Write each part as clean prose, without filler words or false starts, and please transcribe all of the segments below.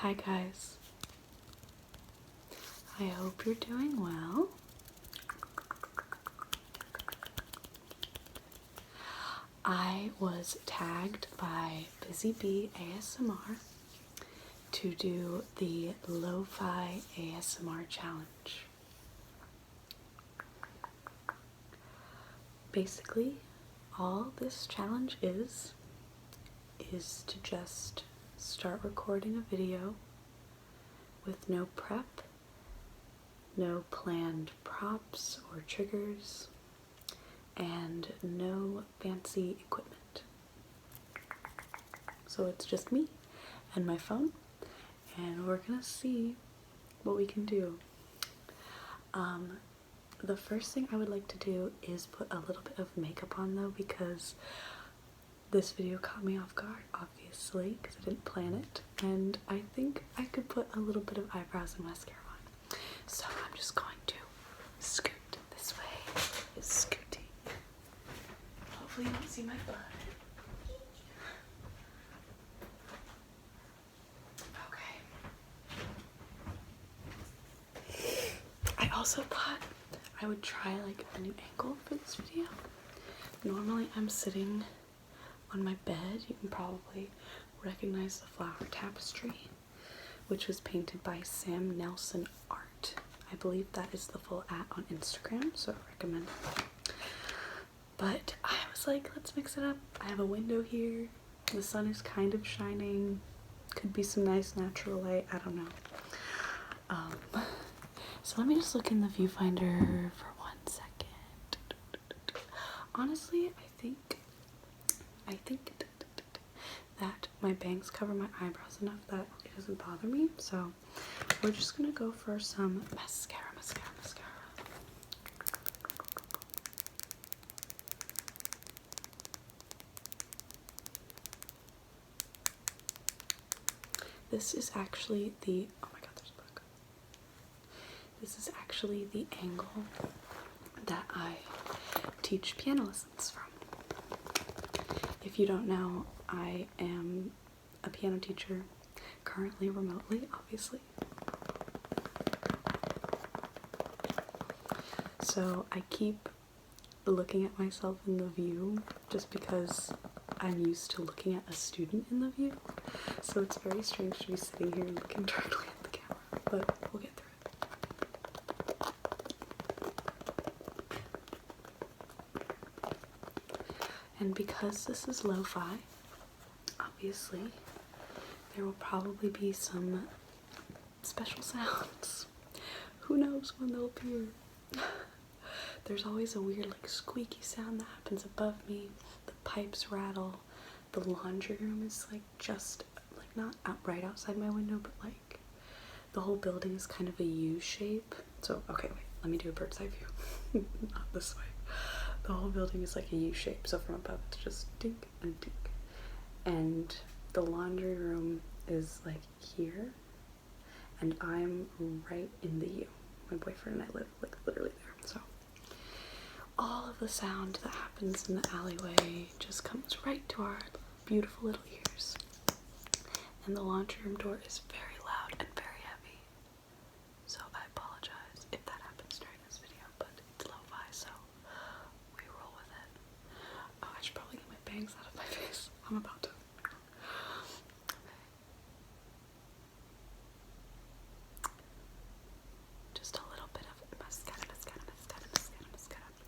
Hi guys, I hope you're doing well. I was tagged by Busy Bee ASMR to do the Lo-Fi ASMR challenge. Basically, all this challenge is to just start recording a video with no prep, no planned props or triggers, and no fancy equipment. So it's just me and my phone, and we're gonna see what we can do. The first thing I would like to do is put a little bit of makeup on though, because this video caught me off guard, obviously, because I didn't plan it, and I think I could put a little bit of eyebrows and mascara on. So I'm just going to scoot this way. Scooting. Hopefully you don't see my butt. Okay. I also thought I would try like a new angle for this video. Normally I'm sitting on my bed. You can probably recognize the flower tapestry, which was painted by Sam Nelson Art. I believe that is the full @ on Instagram, so I recommend it. But I was like, let's mix it up. I have a window here. The sun is kind of shining. Could be some nice natural light. I don't know. So let me just look in the viewfinder for 1 second. Honestly, I think that my bangs cover my eyebrows enough that it doesn't bother me. So we're just gonna go for some mascara. This is actually the, oh my god, there's a bug. This is actually the angle that I teach piano lessons from. If you don't know, I am a piano teacher, currently remotely, obviously. So I keep looking at myself in the view just because I'm used to looking at a student in the view. So it's very strange to be sitting here and looking directly at the camera, but we'll get through it. And because this is lo-fi, obviously, there will probably be some special sounds. Who knows when they'll appear? There's always a weird like squeaky sound that happens above me. The pipes rattle. The laundry room is like just like not right outside my window, but like the whole building is kind of a U shape. So okay, wait, let me do a bird's eye view. Not this way. The whole building is like a U shape, so from above it's just dink and dink. And the laundry room is like here, and I'm right in the U. My boyfriend and I live like literally there, so all of the sound that happens in the alleyway just comes right to our beautiful little ears. And the laundry room door is very loud and very heavy, so I apologize if that happens during this video, but it's lo-fi, so we roll with it. Oh, I should probably get my bangs out of my face. I'm about to. Just a little bit of mascara.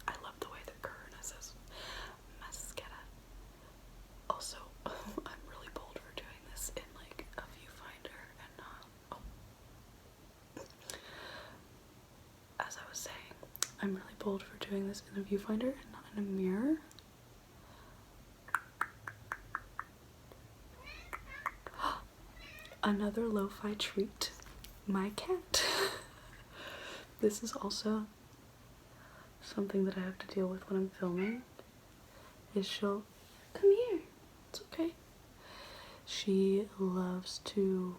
I love the way the curtain says mascara. Also, I'm really bold for doing this in like a viewfinder and not. As I was saying, I'm really bold for doing this in a viewfinder and not in a mirror. Another lo-fi treat, my cat. This is also something that I have to deal with when I'm filming, is she'll come here, it's okay. She loves to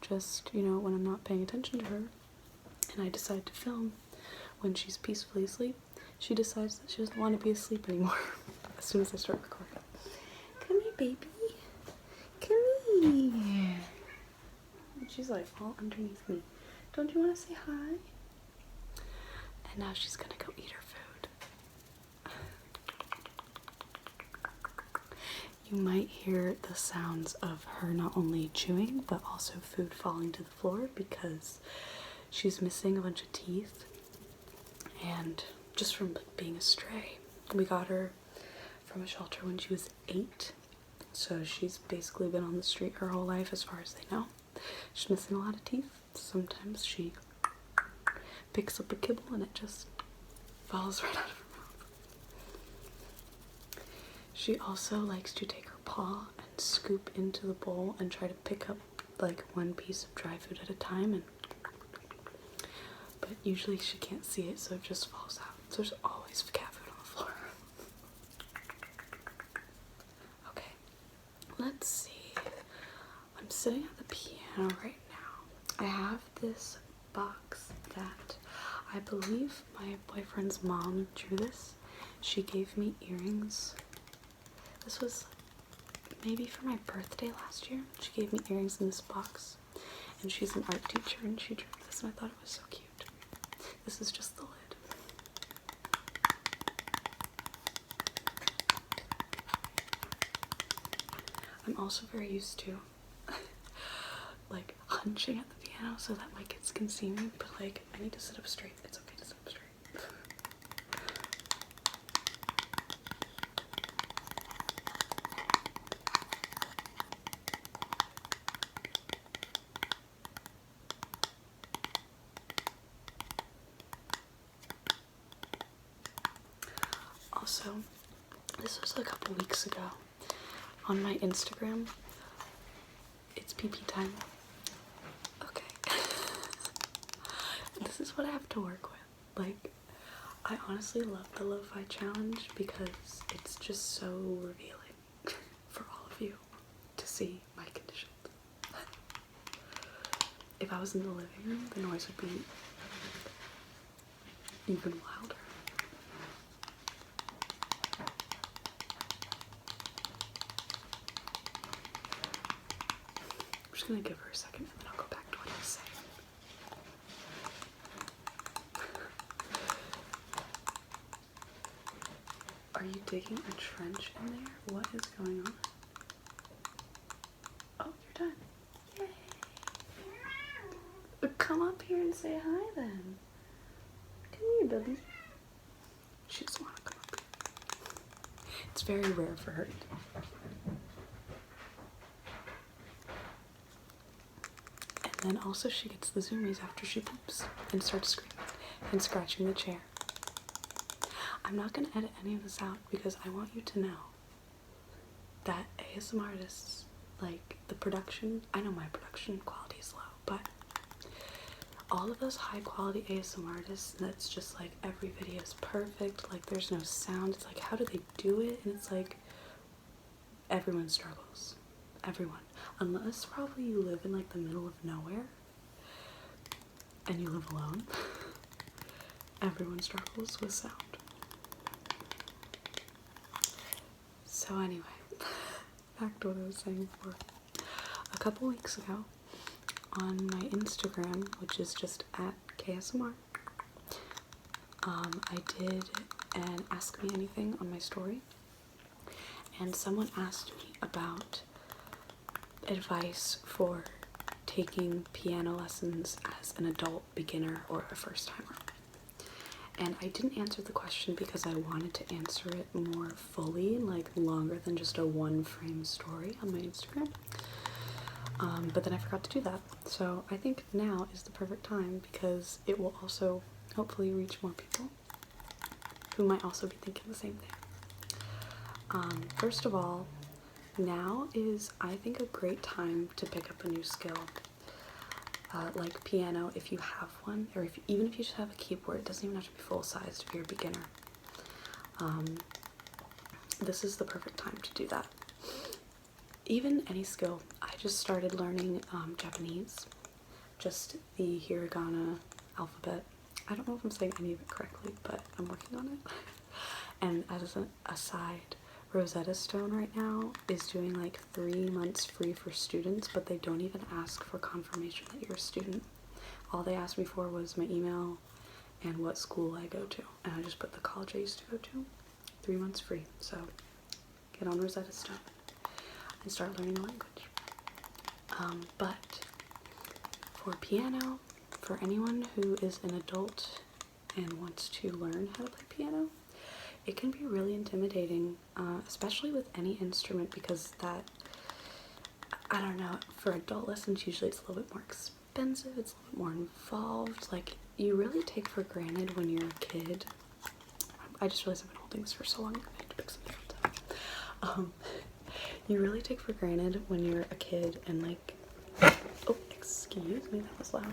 just, you know, when I'm not paying attention to her and I decide to film when she's peacefully asleep, she decides that she doesn't want to be asleep anymore as soon as I start recording. Come here, baby. Come here. she's like all underneath me. Don't you want to say hi? And now she's gonna go eat her food. You might hear the sounds of her not only chewing, but also food falling to the floor because she's missing a bunch of teeth. And just from being a stray. We got her from a shelter when she was 8. So she's basically been on the street her whole life as far as they know. She's missing a lot of teeth. Sometimes she picks up a kibble and it just falls right out of her mouth. She also likes to take her paw and scoop into the bowl and try to pick up like one piece of dry food at a time, but usually she can't see it, so it just falls out. So there's always cat food on the floor. Okay, let's see. I'm sitting at the piano right now. I have this box that I believe my boyfriend's mom drew this. She gave me earrings. This was maybe for my birthday last year. She gave me earrings in this box. And she's an art teacher and she drew this and I thought it was so cute. This is just the lid. I'm also very used to like hunching at the piano so that my kids can see me, but like I need to sit up straight. It's okay to sit up straight. Also, this was a couple weeks ago on my Instagram. It's pee time. Okay. This is what I have to work with. Like, I honestly love the Lo-Fi challenge because it's just so revealing for all of you to see my conditions. If I was in the living room, the noise would be even wilder. I'm just gonna give her a second and then I'll go back to what I was saying. Are you digging a trench in there? What is going on? Oh, you're done. Yay! Come up here and say hi then. Come here, baby. She doesn't want to come up here. It's very rare for her to do. And then also she gets the zoomies after she poops and starts screaming and scratching the chair. I'm not going to edit any of this out because I want you to know that ASMR artists, like the production, I know my production quality is low, but all of those high quality ASMR artists that's just like every video is perfect, like there's no sound, it's like how do they do it? And it's like everyone struggles. Everyone. Unless probably you live in like the middle of nowhere and you live alone. Everyone struggles with sound. So anyway, back to what I was saying before. A couple weeks ago on my Instagram, which is just at KSMR, I did an Ask Me Anything on my story, and someone asked me about advice for taking piano lessons as an adult beginner or a first timer. And I didn't answer the question because I wanted to answer it more fully, like longer than just a one-frame story on my Instagram. But then I forgot to do that. So I think now is the perfect time because it will also hopefully reach more people who might also be thinking the same thing. First of all, now is, I think, a great time to pick up a new skill. Like piano, if you have one, or even if you just have a keyboard, it doesn't even have to be full-sized if you're a beginner. This is the perfect time to do that. Even any skill. I just started learning Japanese, just the hiragana alphabet. I don't know if I'm saying any of it correctly, but I'm working on it. And as an aside, Rosetta Stone right now is doing like 3 months free for students, but they don't even ask for confirmation that you're a student. All they asked me for was my email and what school I go to, and I just put the college I used to go to. 3 months free, so get on Rosetta Stone and start learning a language. But for piano, for anyone who is an adult and wants to learn how to play piano, it can be really intimidating, especially with any instrument, because that, I don't know, for adult lessons usually it's a little bit more expensive, it's a little bit more involved. Like, you really take for granted when you're a kid. I just realized I've been holding this for so long, I have to pick something up. You really take for granted when you're a kid and like, oh, excuse me, that was loud.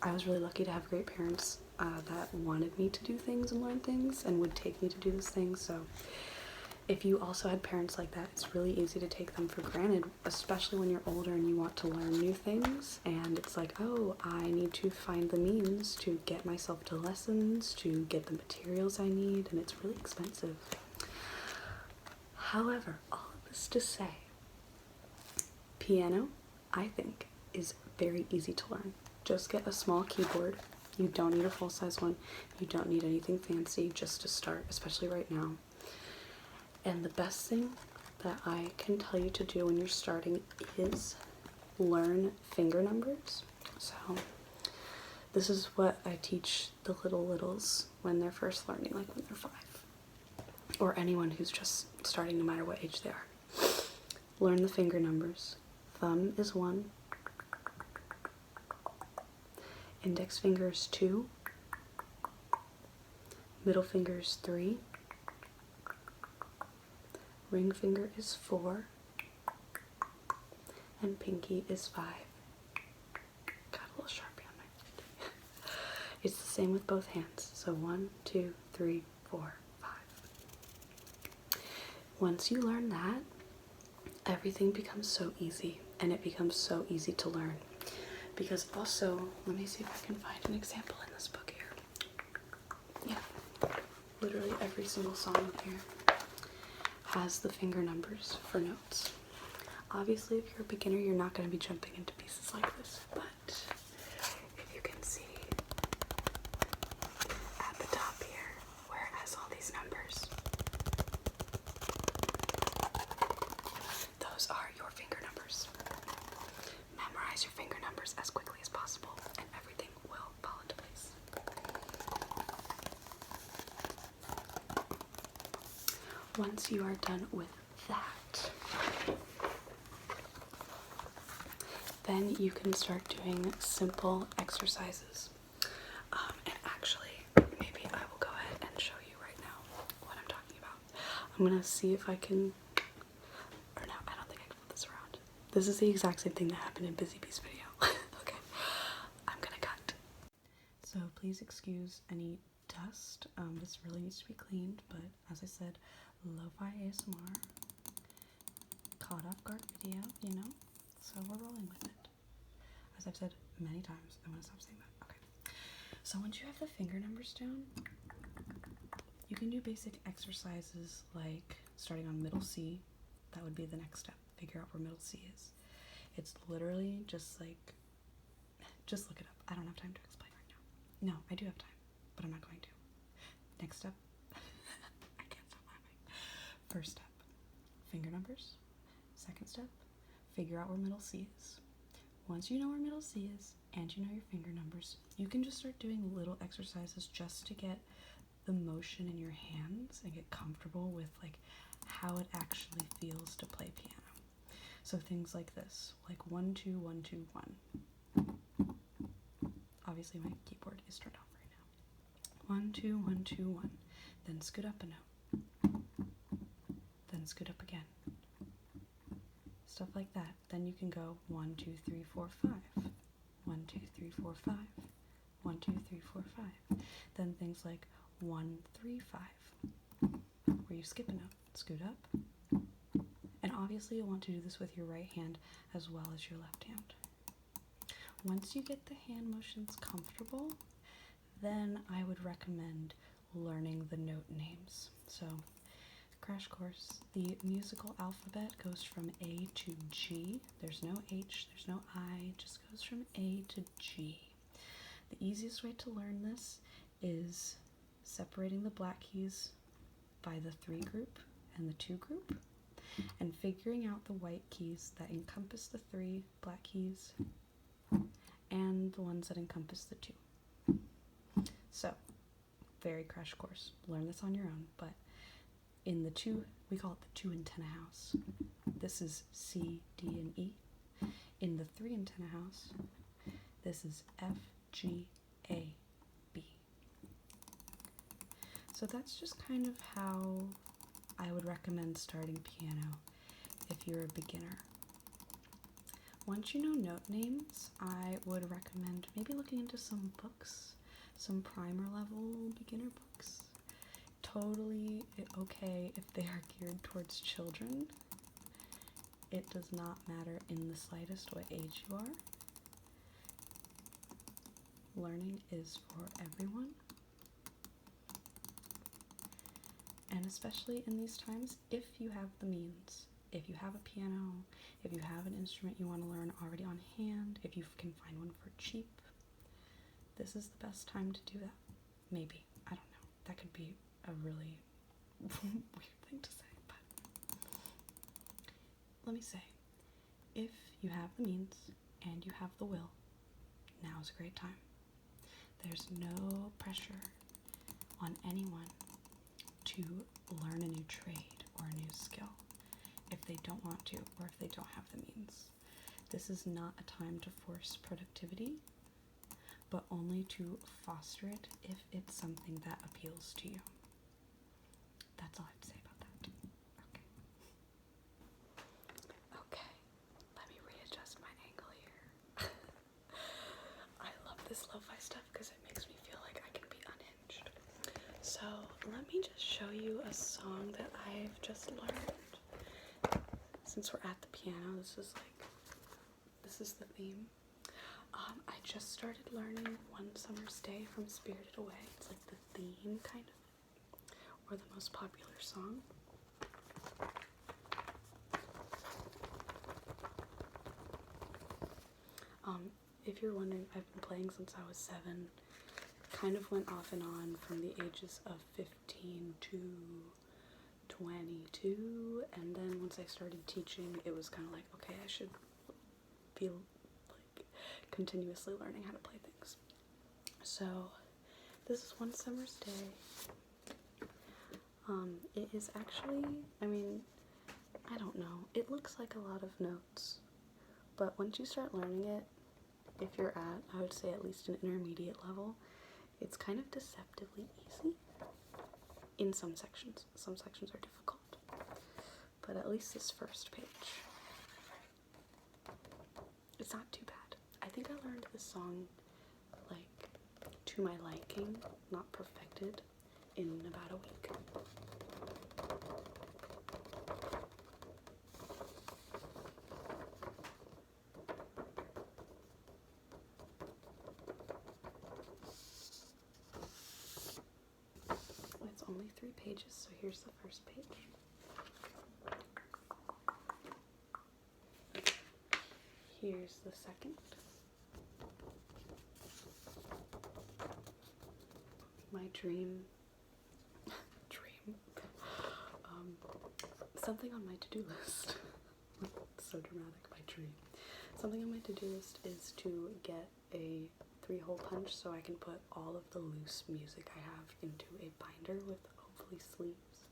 I was really lucky to have great parents that wanted me to do things and learn things and would take me to do those things. So if you also had parents like that, it's really easy to take them for granted, especially when you're older and you want to learn new things. And it's like, oh, I need to find the means to get myself to lessons, to get the materials I need, and it's really expensive. However, all of this to say, piano, I think, is very easy to learn. Just get a small keyboard. You don't need a full-size one. You don't need anything fancy just to start, especially right now. And the best thing that I can tell you to do when you're starting is learn finger numbers. So this is what I teach the littles when they're first learning, like when they're 5. Or anyone who's just starting, no matter what age they are. Learn the finger numbers. Thumb is 1. Index finger is 2. Middle finger is 3. Ring finger is 4. And pinky is 5. Got a little Sharpie on my hand. It's the same with both hands. So 1, 2, 3, 4, 5. Once you learn that, everything becomes so easy, and it becomes so easy to learn. Because also, let me see if I can find an example in this book here. Yeah, literally every single song here has the finger numbers for notes. Obviously, if you're a beginner, you're not going to be jumping into pieces like this, but if you can see at the top here where it has all these numbers, those are your finger numbers. Memorize your finger numbers as quickly as possible and everything will fall into place. Once you are done with that, then you can start doing simple exercises. And actually, maybe I will go ahead and show you right now what I'm talking about. I'm gonna see if I can, or no, I don't think I can flip this around. This is the exact same thing that happened in Busy Bee's video. Okay, I'm gonna cut. So please excuse any dust. This really needs to be cleaned, but as I said, Lo-fi ASMR, caught off guard video, you know? So we're rolling with it. As I've said many times, I'm gonna stop saying that. Okay. So once you have the finger numbers down, you can do basic exercises like starting on middle C. That would be the next step. Figure out where middle C is. It's literally just like, just look it up. I don't have time to explain right now. No, I do have time, but I'm not going to. Next step. I can't stop laughing. First step, finger numbers. Second step, figure out where middle C is. Once you know where middle C is and you know your finger numbers, you can just start doing little exercises just to get the motion in your hands and get comfortable with like how it actually feels to play piano. So things like this, like 1, 2, 1, 2, 1. Obviously my keyboard is turned off right now. 1, 2, 1, 2, 1. Then scoot up a note. Then scoot up again. Stuff like that. Then you can go 1, 2, 3, 4, 5. 1, 2, 3, 4, 5. 1, 2, 3, 4, 5. Then things like 1, 3, 5, where you skip a note, scoot up. And obviously you'll want to do this with your right hand as well as your left hand. Once you get the hand motions comfortable, then I would recommend learning the note names. So crash course. The musical alphabet goes from A to G. There's no H, there's no I, it just goes from A to G. The easiest way to learn this is separating the black keys by the 3 group and the 2 group, and figuring out the white keys that encompass the 3 black keys and the ones that encompass the 2. So, very crash course. Learn this on your own, but in the 2, we call it the 2 antenna house. This is C, D, and E. In the 3 antenna house, this is F, G, A, B. So that's just kind of how I would recommend starting piano if you're a beginner. Once you know note names, I would recommend maybe looking into some books, some primer level beginner books. Totally okay if they are geared towards children. It does not matter in the slightest what age you are. Learning is for everyone. And especially in these times, if you have the means, if you have a piano, if you have an instrument you want to learn already on hand, if you can find one for cheap, this is the best time to do that. Maybe. I don't know. That could be a really weird thing to say, but let me say, if you have the means and you have the will, now is a great time. There's no pressure on anyone to learn a new trade or a new skill if they don't want to or if they don't have the means. This is not a time to force productivity, but only to foster it if it's something that appeals to you. That's all I have to say about that. Okay, let me readjust my angle here. I love this lo-fi stuff because it makes me feel like I can be unhinged. So let me just show you a song that I've just learned. Since we're at the piano, this is the theme. I just started learning One Summer's Day from Spirited Away. It's like the theme, kind of, or the most popular song. If you're wondering, I've been playing since I was 7. Kind of went off and on from the ages of 15 to 22, and then once I started teaching, it was kind of like, okay, I should be like continuously learning how to play things. So this is One Summer's Day. It is actually, I mean, I don't know, it looks like a lot of notes, but once you start learning it, if you're at, I would say at least an intermediate level, it's kind of deceptively easy in some sections. Some sections are difficult, but at least this first page, it's not too bad. I think I learned this song like to my liking, not perfected, in about a week. It's only 3 pages, so here's the first page. Here's the second. My dream, something on my to-do list. So dramatic, my dream. Something on my to-do list is to get a 3-hole punch so I can put all of the loose music I have into a binder with hopefully sleeves.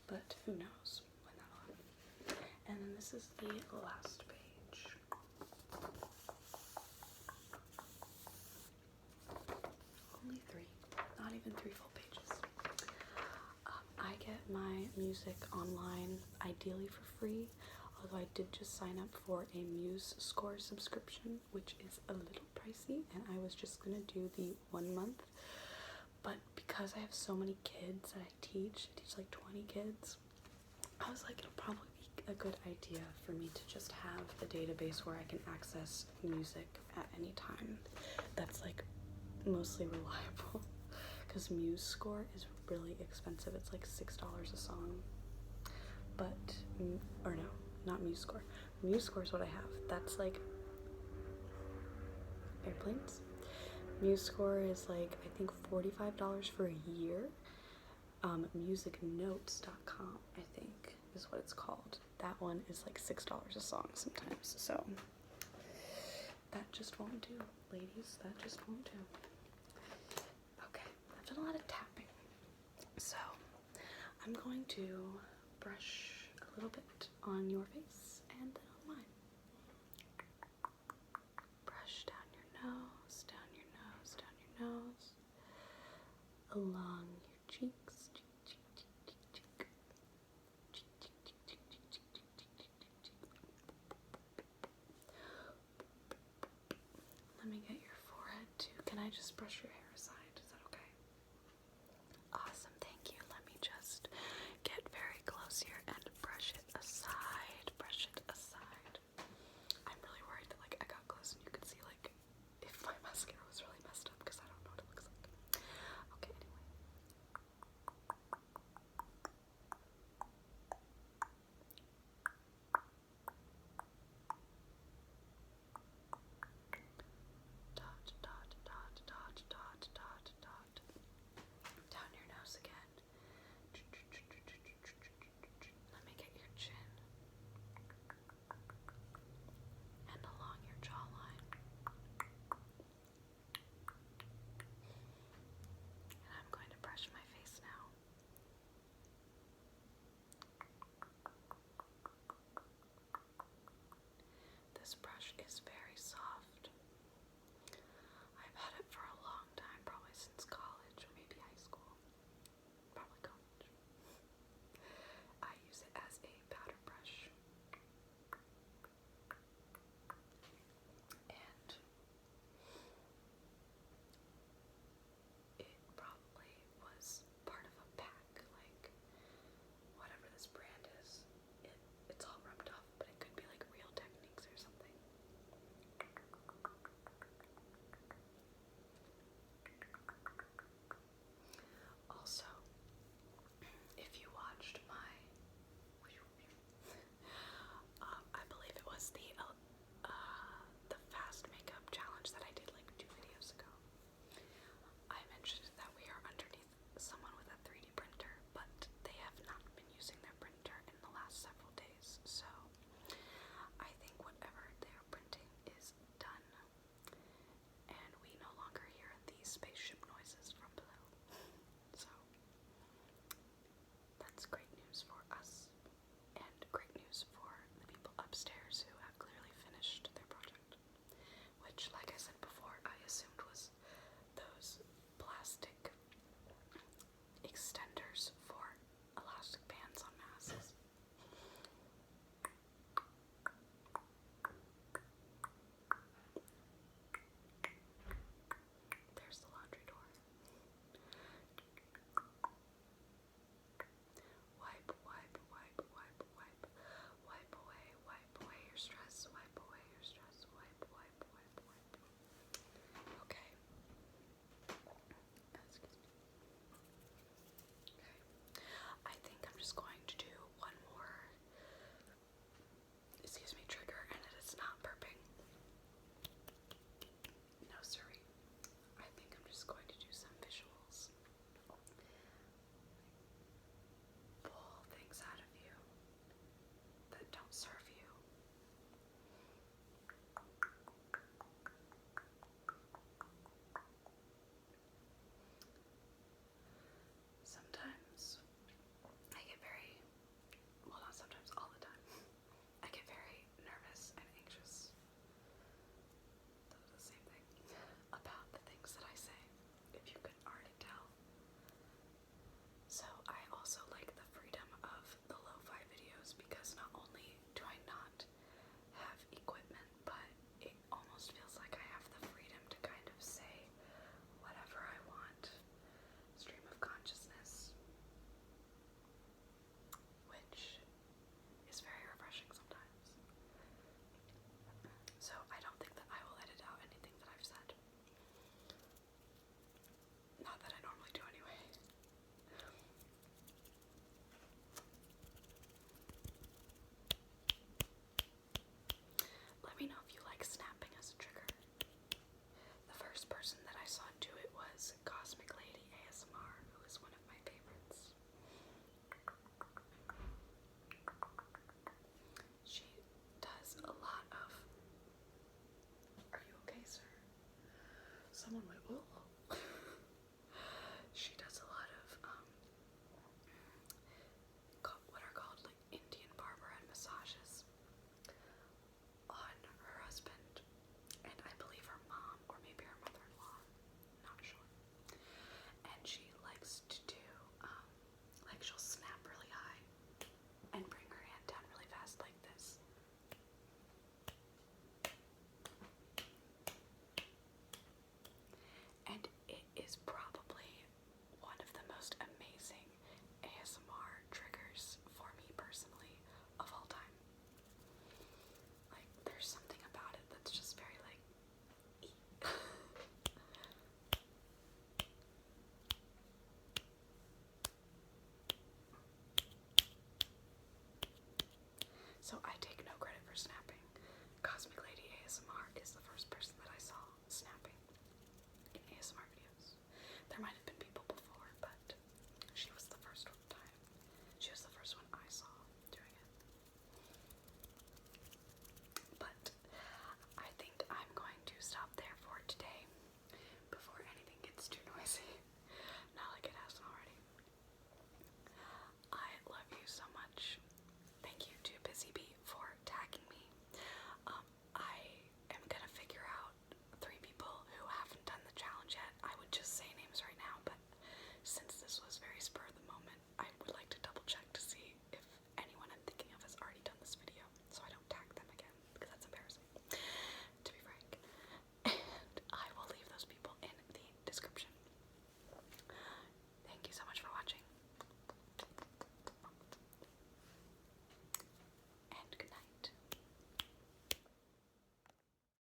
But who knows when that'll happen. And then this is the last page. Only 3, not even 3 full pages. I get my music online, ideally for free, although I did just sign up for a Muse Score subscription, which is a little pricey, and I was just gonna do the 1 month, but because I have so many kids that I teach like 20 kids, I was like, it'll probably be a good idea for me to just have a database where I can access music at any time that's like mostly reliable because Muse Score is really expensive. It's like $6 a song. But, or no, not Muse Score. Muse Score is what I have. That's like airplanes. Muse Score is like, I think $45 for a year. Musicnotes.com, I think, is what it's called. That one is like $6 a song sometimes. So that just won't do, ladies. That just won't do. Okay, I've done a lot of tapping. So I'm going to brush a little bit on your face and then on mine. Brush down your nose, down your nose, down your nose, along your cheeks. Let me get your forehead too. Can I just brush your hair aside? Is that okay? Awesome, thank you. Let me just get very close here and brush it aside. Brush it aside. I'm really worried that like I got close and you could see like if my mascara was really messed up because I don't know what it looks like. Okay, anyway. Dot, dot, dot, dot, dot, dot, dot. Down your nose again. Let me get your chin. And along your jawline. And I'm going to brush my face now. This brush is very